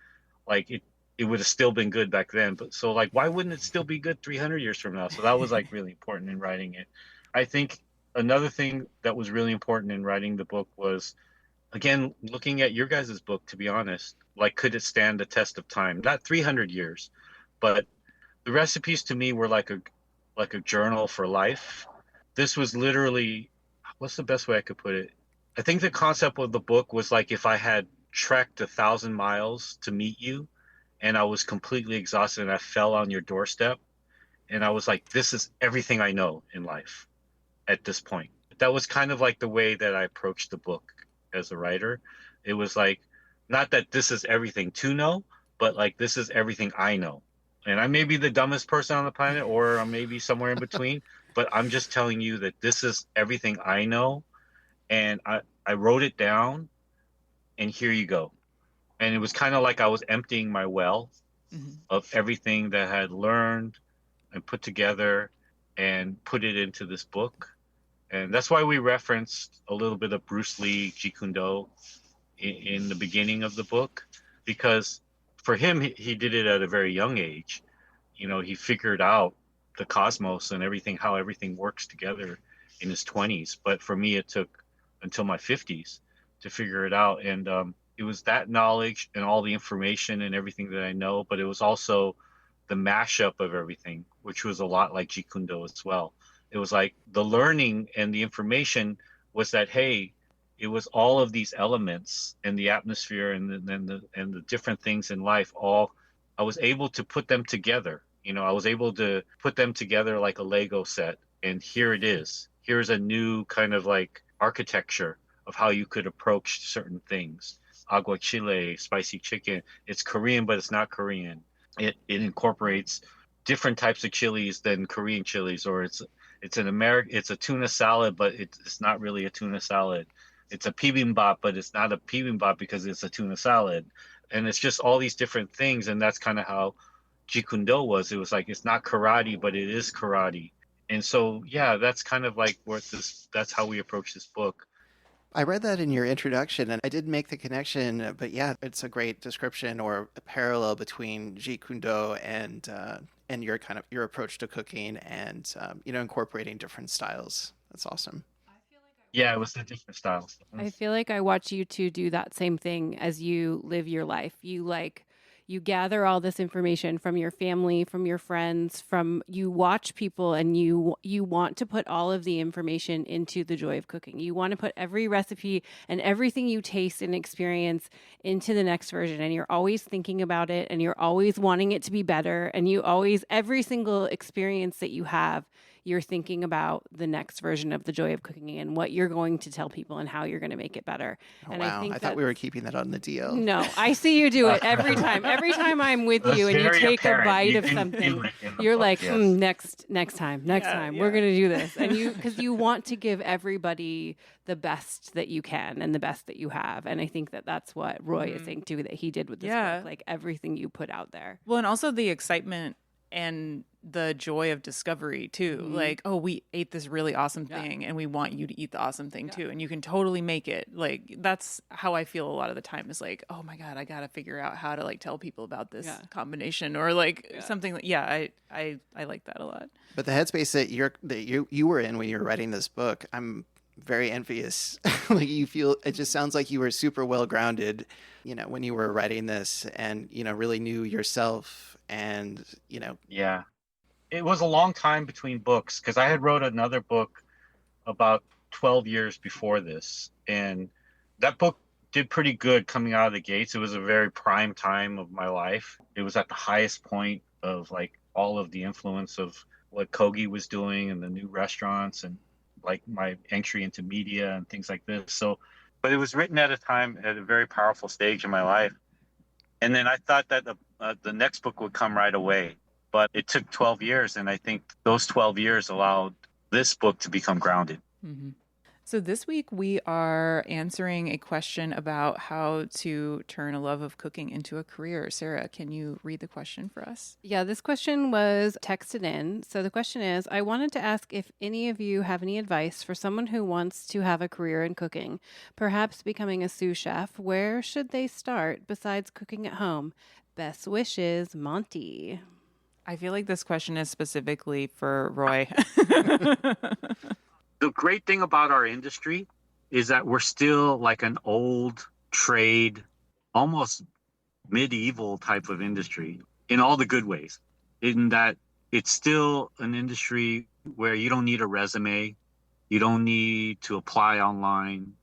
S4: like it would have still been good back then. But so like why wouldn't it still be good 300 years from now? So that was like really important in writing it. I think another thing that was really important in writing the book was, again, looking at your guys' book, to be honest, like could it stand the test of time? Not 300 years, but the recipes to me were like a journal for life. This was literally, what's the best way I could put it? I think the concept of the book was like if I had trekked 1,000 miles to meet you and I was completely exhausted and I fell on your doorstep and I was like, this is everything I know in life at this point. That was kind of like the way that I approached the book as a writer. It was like, not that this is everything to know, but like this is everything I know. And I may be the dumbest person on the planet or I may be somewhere in between, but I'm just telling you that this is everything I know. And I wrote it down and here you go. And it was kind of like I was emptying my well of everything that I had learned and put together and put it into this book. And that's why we referenced a little bit of Bruce Lee, Jeet Kune Do in the beginning of the book, because for him, he did it at a very young age. He figured out the cosmos and everything, how everything works together in his 20s. But for me, it took until my 50s to figure it out. And it was that knowledge and all the information and everything that I know, but it was also the mashup of everything, which was a lot like Jeet Kune Do as well. It was like the learning and the information was that, hey, it was all of these elements and the atmosphere and the different things in life. I was able to put them together. I was able to put them together like a Lego set. And here it is. Here's a new kind of like architecture of how you could approach certain things. Aguachile, spicy chicken. It's Korean, but it's not Korean. It incorporates different types of chilies than Korean chilies, or it's a tuna salad, but it's not really a tuna salad. It's a bibimbap, but it's not a bibimbap because it's a tuna salad. And it's just all these different things. And that's kind of how Jeet Kune Do was. It was like, it's not karate, but it is karate. And so, yeah, that's kind of like that's how we approach this book.
S3: I read that in your introduction and I did make the connection, but yeah, it's a great description or a parallel between Jeet Kune Do and your approach to cooking and, incorporating different styles. That's awesome.
S4: Yeah, it was the different styles.
S1: I feel like I watch you two do that same thing as you live your life. You gather all this information from your family, from your friends, you watch people, and you want to put all of the information into the joy of cooking. You want to put every recipe and everything you taste and experience into the next version. And you're always thinking about it and you're always wanting it to be better. And every single experience that you have, you're thinking about the next version of the joy of cooking and what you're going to tell people and how you're going to make it better.
S3: Oh,
S1: And
S3: wow.
S1: I think
S3: I thought we were keeping that on the DL.
S1: No, I see you do it every time. Every time I'm with
S4: It was
S1: you and you
S4: very
S1: take a
S4: apparent.
S1: bite
S4: You
S1: of
S4: can
S1: something,
S4: feel it in the
S1: you're
S4: book,
S1: like,
S4: yes.
S1: next time, we're going to do this. And because you want to give everybody the best that you can and the best that you have. And I think that that's what Roy is saying too, that he did with this book, like everything you put out there.
S2: Well, and also the excitement and the joy of discovery too. Like, oh, we ate this really awesome thing and we want you to eat the awesome thing too. And you can totally make it. Like, that's how I feel a lot of the time, is like, oh my God, I got to figure out how to like tell people about this combination or like something. I like that a lot.
S3: But the headspace that you were in when you were writing this book, I'm very envious. Like, it just sounds like you were super well grounded, when you were writing this, and, really knew yourself, and,
S4: Yeah. It was a long time between books, because I had wrote another book about 12 years before this. And that book did pretty good coming out of the gates. It was a very prime time of my life. It was at the highest point of like all of the influence of what Kogi was doing and the new restaurants and like my entry into media and things like this. So, but it was written at a very powerful stage in my life. And then I thought that the next book would come right away, but it took 12 years. And I think those 12 years allowed this book to become grounded.
S2: Mm-hmm. So this week we are answering a question about how to turn a love of cooking into a career. Sarah, can you read the question for us?
S1: Yeah, this question was texted in. So the question is, I wanted to ask if any of you have any advice for someone who wants to have a career in cooking, perhaps becoming a sous chef. Where should they start besides cooking at home? Best wishes, Monty.
S2: I feel like this question is specifically for Roy.
S4: The great thing about our industry is that we're still like an old trade, almost medieval type of industry in all the good ways, in that it's still an industry where you don't need a resume. You don't need to apply online.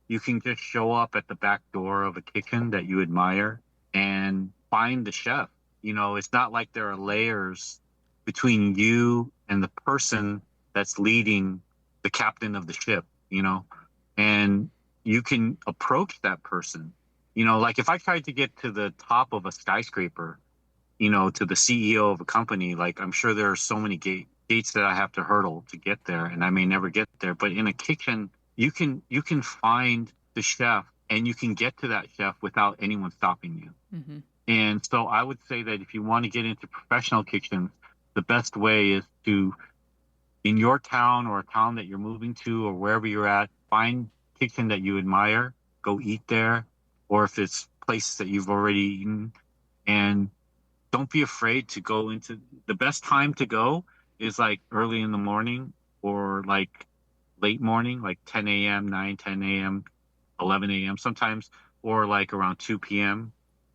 S4: You can just show up at the back door of a kitchen that you admire and find the chef. It's not like there are layers between you and the person that's leading the captain of the ship, and you can approach that person. Like if I tried to get to the top of a skyscraper, to the CEO of a company, like I'm sure there are so many gates that I have to hurdle to get there, and I may never get there. But in a kitchen, you can find the chef and you can get to that chef without anyone stopping you.
S2: Mm-hmm.
S4: And so I would say that if you want to get into professional kitchens, the best way is to, in your town or a town that you're moving to or wherever you're at, find a kitchen that you admire, go eat there, or if it's places that you've already eaten, and don't be afraid to go into. The best time to go is like early in the morning or like late morning, like 10 a.m., 9, 10 a.m., 11 a.m. sometimes, or like around 2 p.m.,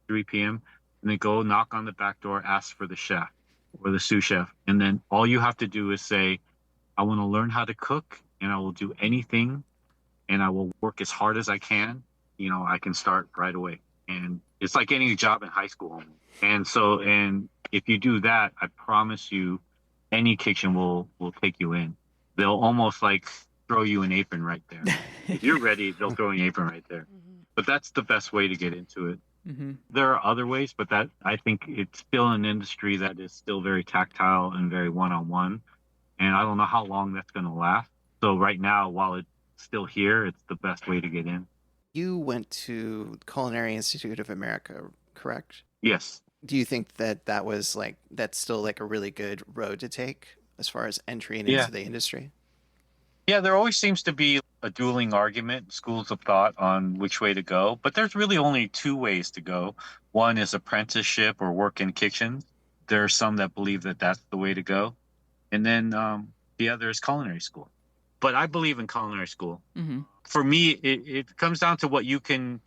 S4: 3 p.m., and then go knock on the back door, ask for the chef or the sous chef. And then all you have to do is say, I want to learn how to cook, and I will do anything, and I will work as hard as I can. I can start right away. And it's like getting a job in high school. And if you do that, I promise you, any kitchen will take you in. They'll almost like throw you an apron right there. If you're ready, they'll throw you an apron right there.
S1: Mm-hmm.
S4: But that's the best way to get into it.
S2: Mm-hmm.
S4: There are other ways, but I think it's still an industry that is still very tactile and very one-on-one. And I don't know how long that's going to last. So right now, while it's still here, it's the best way to get in.
S3: You went to Culinary Institute of America, correct?
S4: Yes.
S3: Do you think that was that's still like a really good road to take as far as entering
S4: Yeah.
S3: into the industry?
S4: Yeah, there always seems to be a dueling argument, schools of thought on which way to go. But there's really only two ways to go. One is apprenticeship or work in kitchens. There are some that believe that that's the way to go. And then the other is culinary school. But I believe in culinary school.
S2: Mm-hmm.
S4: For me, it comes down to what you can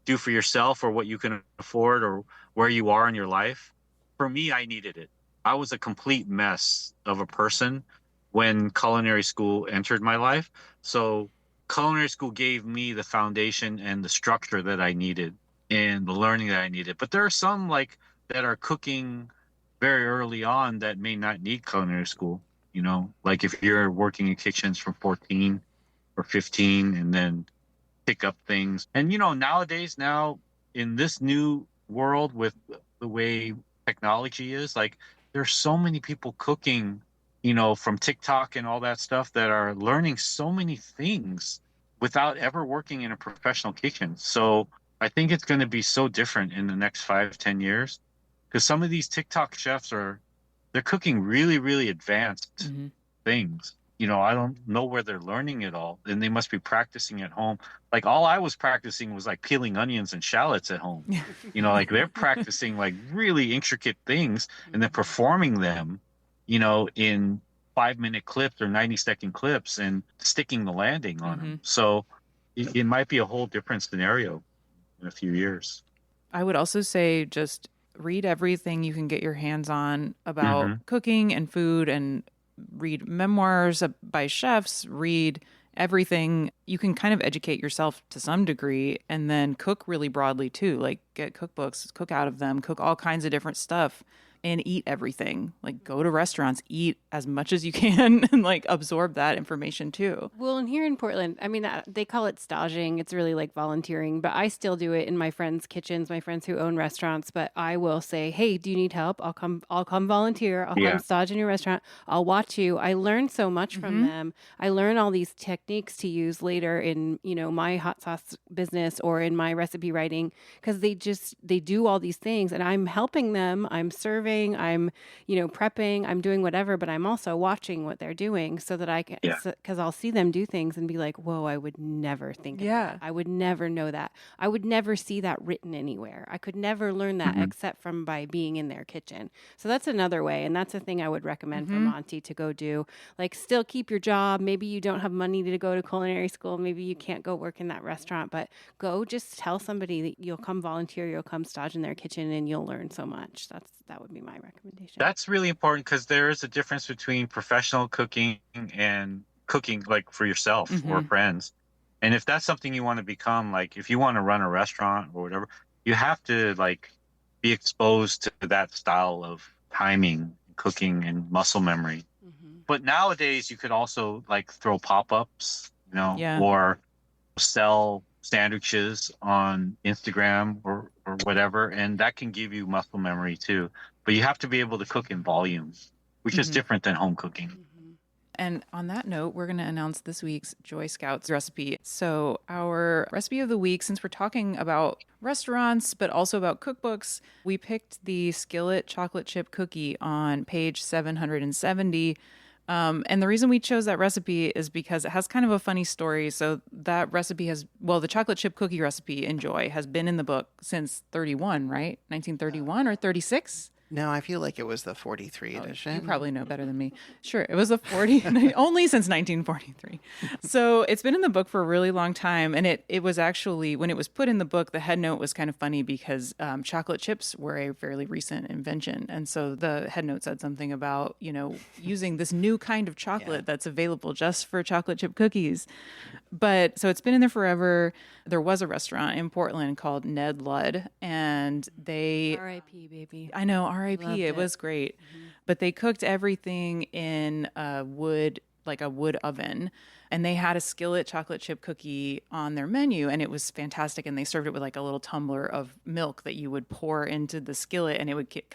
S4: do for yourself or what you can afford or where you are in your life. For me, I needed it. I was a complete mess of a person when culinary school entered my life. So culinary school gave me the foundation and the structure that I needed and the learning that I needed. But there are some that are cooking very early on that may not need culinary school. you know, like if you're working in kitchens from 14 or 15 and then pick up things. And, you know, nowadays, now in this new world with the way technology is, like there's so many people cooking, you know, from TikTok and all that stuff that are learning so many things without ever working in a professional kitchen. So I think it's going to be so different in the next 5, 10 years because some of these TikTok chefs they're cooking really, really advanced things. You know, I don't know where they're learning it all, and they must be practicing at home. Like all I was practicing was like peeling onions and shallots at home. You know, like they're practicing like really intricate things and then performing them, you know, in 5-minute clips or 90-second clips and sticking the landing on them. So it might be a whole different scenario in a few years.
S2: I would also say just read everything you can get your hands on about cooking and food, and read memoirs by chefs, read everything. You can kind of educate yourself to some degree, and then cook really broadly too. Like get cookbooks, cook out of them, cook all kinds of different stuff, and eat everything. Like go to restaurants, eat as much as you can, and like absorb that information too.
S1: Well, and here in Portland, I mean, they call it staging. It's really like volunteering, but I still do it in my friends' kitchens, my friends who own restaurants. But I will say, hey, do you need help? I'll come volunteer. I'll come stage in your restaurant. I'll watch you. I learn so much from them. I learn all these techniques to use later in, you know, my hot sauce business or in my recipe writing, because they do all these things and I'm helping them. I'm serving. I'm, you know, prepping, I'm doing whatever, but I'm also watching what they're doing so that I can, because I'll see them do things and be like, whoa, I would never think of that. I would never know that. I would never see that written anywhere. I could never learn that except from by being in their kitchen. So that's another way. And that's a thing I would recommend for Monty to go do. Like still keep your job. Maybe you don't have money to go to culinary school. Maybe you can't go work in that restaurant, but go just tell somebody that you'll come volunteer, you'll come stage in their kitchen and you'll learn so much. That would be my recommendation.
S4: That's really important because there is a difference between professional cooking and cooking like for yourself or friends. And if that's something you want to become, like if you want to run a restaurant or whatever, you have to like be exposed to that style of timing, cooking, and muscle memory. But nowadays you could also like throw pop-ups, you know, or sell sandwiches on Instagram or whatever, and that can give you muscle memory too. But you have to be able to cook in volume, which is different than home cooking.
S2: And on that note, we're going to announce this week's Joy Scouts recipe. So our recipe of the week, since we're talking about restaurants, but also about cookbooks, we picked the Skillet chocolate chip cookie on page 770. And the reason we chose that recipe is because it has kind of a funny story. So that recipe the chocolate chip cookie recipe in Joy has been in the book since 31, right? 1931 or 36?
S3: No, I feel like it was the 43 edition.
S2: You probably know better than me. Sure, it was a 40, only since 1943. So it's been in the book for a really long time. And it was actually, when it was put in the book, the head note was kind of funny because chocolate chips were a fairly recent invention. And so the head note said something about, you know, using this new kind of chocolate that's available just for chocolate chip cookies. But so it's been in there forever. There was a restaurant in Portland called Ned Ludd, and they...
S1: R.I.P., baby.
S2: I know, R.I.P. It was great. But they cooked everything in a wood oven. And they had a Skillet chocolate chip cookie on their menu, and it was fantastic. And they served it with like a little tumbler of milk that you would pour into the skillet, and it would get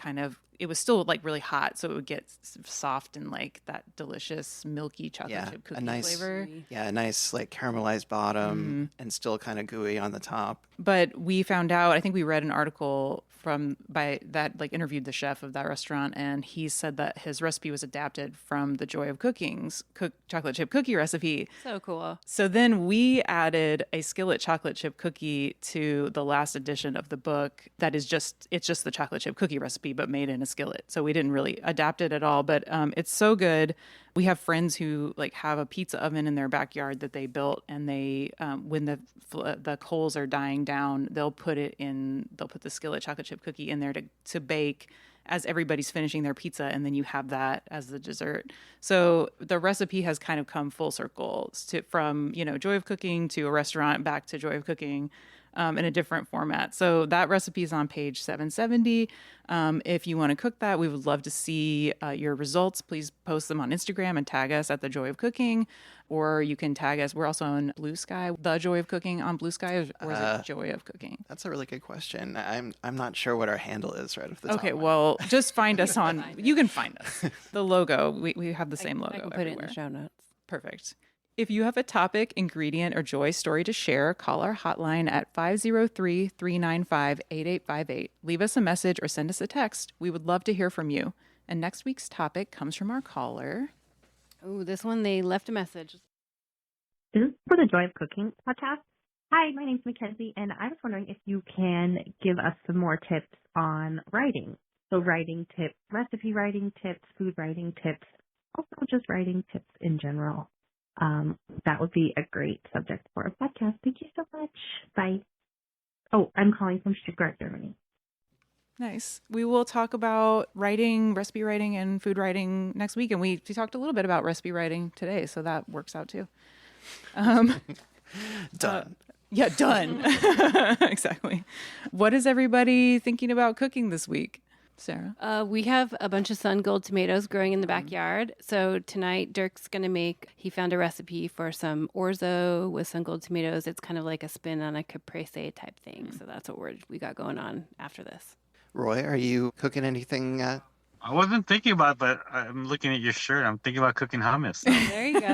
S2: it was still like really hot, so it would get soft and like that delicious milky chocolate chip cookie flavor.
S3: Yeah, a nice like caramelized bottom and still kind of gooey on the top.
S2: But we found out, I think we read an article interviewed the chef of that restaurant, and he said that his recipe was adapted from the Joy of Cooking's chocolate chip cookie recipe.
S1: So cool.
S2: So then we added a Skillet chocolate chip cookie to the last edition of the book. It's just the chocolate chip cookie recipe, but made in a skillet. So we didn't really adapt it at all, but it's so good. We have friends who like have a pizza oven in their backyard that they built, and they when the coals are dying down, they'll put the Skillet chocolate chip cookie in there to bake as everybody's finishing their pizza, and then you have that as the dessert. So the recipe has kind of come full circle from, you know, Joy of Cooking to a restaurant back to Joy of Cooking. in a different format. So that recipe is on page 770. If you want to cook that, we would love to see your results. Please post them on Instagram and tag us at The Joy of Cooking, or you can tag us. We're also on Blue Sky, The Joy of Cooking on Blue Sky, or is it Joy of Cooking?
S3: That's a really good question. I'm not sure what our handle is right off the top.
S2: Okay, well, just find us on. You can find us. The logo, we have the same logo.
S1: I can put
S2: everywhere.
S1: it in the show notes.
S2: Perfect. If you have a topic, ingredient, or joy story to share, call our hotline at 503-395-8858. Leave us a message or send us a text. We would love to hear from you. And next week's topic comes from our caller.
S1: Oh, this one, they left a message.
S6: This is for the Joy of Cooking podcast. Hi, my name's Mackenzie, and I was wondering if you can give us some more tips on writing. So writing tips, recipe writing tips, food writing tips, also just writing tips in general. That would be a great subject for a podcast. Thank you so much. Bye. Oh, I'm calling from Stuttgart, Germany.
S2: Nice. We will talk about writing, recipe writing, and food writing next week. And we talked a little bit about recipe writing today, so that works out too.
S3: Done.
S2: Yeah, done. Exactly. What is everybody thinking about cooking this week? Sarah?
S1: We have a bunch of sun gold tomatoes growing in the backyard. So tonight, Dirk's going to he found a recipe for some orzo with sun gold tomatoes. It's kind of like a spin on a caprese type thing. So that's what we got going on after this.
S3: Roy, are you cooking anything?
S4: I wasn't thinking about it, but I'm looking at your shirt. I'm thinking about cooking hummus.
S1: There you go.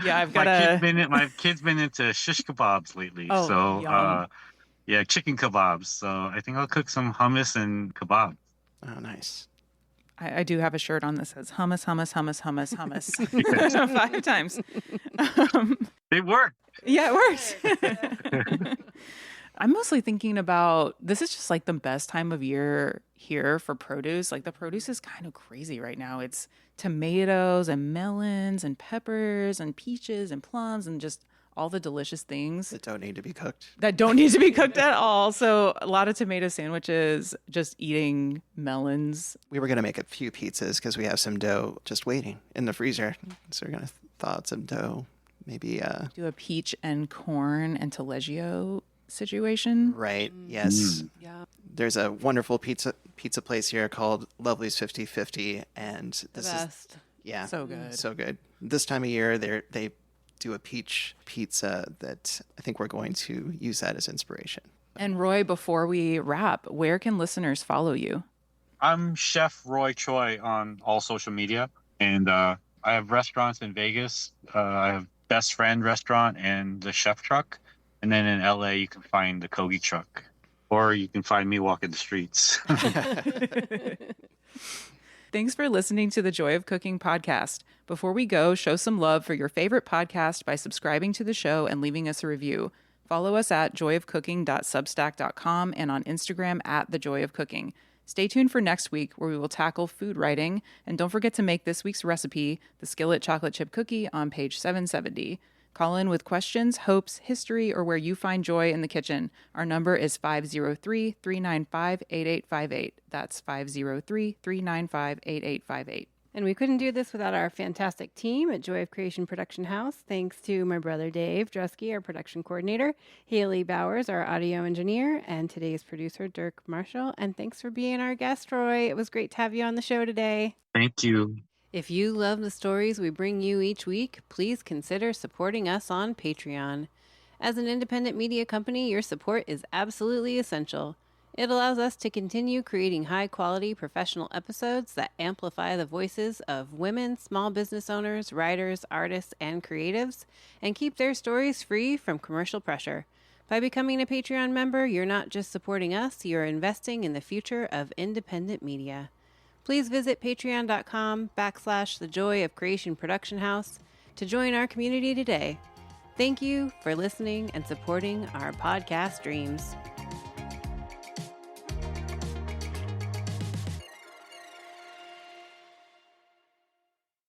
S2: Yeah, I've got
S4: my kid's been into shish kebabs lately.
S2: Oh,
S4: so
S2: yum.
S4: yeah, chicken kebabs. So I think I'll cook some hummus and kebab.
S3: Oh, nice.
S2: I do have a shirt on that says hummus, hummus, hummus, hummus, hummus. 5 times.
S4: It worked.
S2: Yeah, it works. I'm mostly thinking about, this is just like the best time of year here for produce. Like the produce is kind of crazy right now. It's tomatoes and melons and peppers and peaches and plums and just all the delicious things
S3: That don't need to be cooked.
S2: that don't need to be cooked at all. So a lot of tomato sandwiches, just eating melons.
S3: We were going to make a few pizzas because we have some dough just waiting in the freezer. So we're going to thaw out some dough. Maybe,
S2: Do a peach and corn and taleggio situation.
S3: right. Yes.
S1: Yeah.
S3: There's a wonderful pizza place here called Lovely's 50/50. And
S1: The
S3: this is,
S1: best.
S3: yeah.
S2: So good.
S3: So good. This time of year, they do a peach pizza that I think we're going to use that as inspiration.
S2: And Roy, before we wrap, where can listeners follow you?
S4: I'm Chef Roy Choi on all social media, and I have restaurants in Vegas. I have Best Friend Restaurant and the Chef Truck, and then in LA you can find the Kogi Truck, or you can find me walking the streets.
S2: Thanks for listening to the Joy of Cooking podcast. Before we go, show some love for your favorite podcast by subscribing to the show and leaving us a review. Follow us at joyofcooking.substack.com and on Instagram at thejoyofcooking. Stay tuned for next week where we will tackle food writing. And don't forget to make this week's recipe, the Skillet chocolate chip cookie, on page 770. Call in with questions, hopes, history, or where you find joy in the kitchen. Our number is 503-395-8858. That's 503-395-8858.
S1: And we couldn't do this without our fantastic team at Joy of Creation Production House. Thanks to my brother Dave Drusky, our production coordinator, Haley Bowers, our audio engineer, and today's producer, Dirk Marshall. And thanks for being our guest, Roy. It was great to have you on the show today.
S4: Thank you.
S1: If you love the stories we bring you each week, please consider supporting us on Patreon. As an independent media company, your support is absolutely essential. It allows us to continue creating high-quality professional episodes that amplify the voices of women, small business owners, writers, artists, and creatives, and keep their stories free from commercial pressure. By becoming a Patreon member, you're not just supporting us, you're investing in the future of independent media. Please visit patreon.com/thejoy of creation production house to join our community today. Thank you for listening and supporting our podcast dreams.